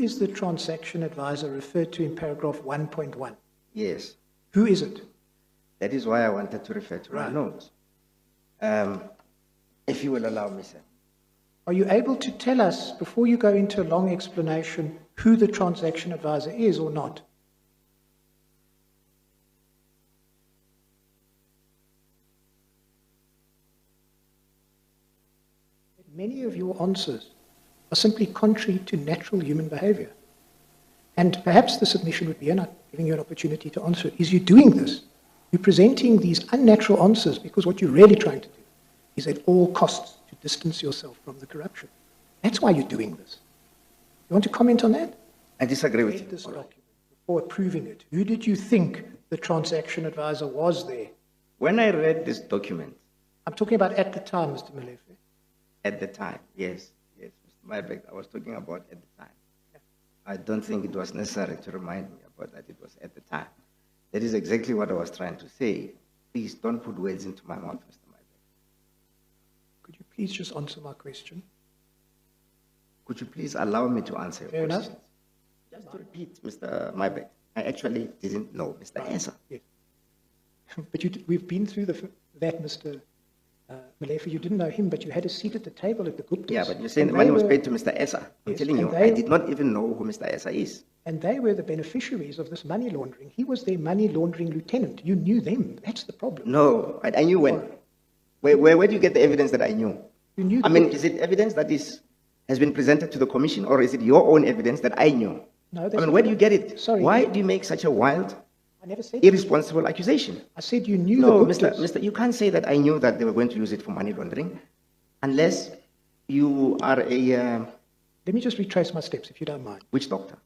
is the transaction advisor referred to in paragraph 1.1? Yes. Who is it? That is why I wanted to refer to my notes. If you will allow me, sir. Are you able to tell us, before you go into a long explanation, who the transaction advisor is or not? Many of your answers are simply contrary to natural human behavior. And perhaps the submission would be, and I'm giving you an opportunity to answer it, is you're doing this. You're presenting these unnatural answers because what you're really trying to do is at all costs to distance yourself from the corruption. That's why you're doing this. You want to comment on that? I disagree with you. Read this document before approving it. Who did you think the transaction advisor was there? When I read this document, I'm talking about at the time, Mr. Malefe. at the time, yes, Mr. Mybeck, I was talking about at the time. I don't think it was necessary to remind me about that it was at the time. That is exactly what I was trying to say. Please don't put words into my mouth, Mr. Mybeck. Could you please just answer my question? Could you please allow me to answer your Fair enough. questions? Just to repeat, Mr. Mybeck, I actually didn't know Mr. Esa. Yes. But we've been through that, Mr. Malefe. You didn't know him, but you had a seat at the table at the Guptas. Yeah, but you're saying the money was paid to Mr. Esa. I'm Yes, telling you, I did not even know who Mr. Esa is. And they were the beneficiaries of this money laundering. He was their money laundering lieutenant. You knew them. That's the problem. No, I knew when. Where do you get the evidence that I knew? You knew. I mean, is it evidence that has been presented to the commission, or is it your own evidence that I knew? No, I mean, where do you get it? Sorry. Why do you make such a wild, I never said irresponsible accusation? I said you knew No, the Guptas. Mr. You can't say that I knew that they were going to use it for money laundering, unless you are a Let me just retrace my steps, if you don't mind. witch doctor.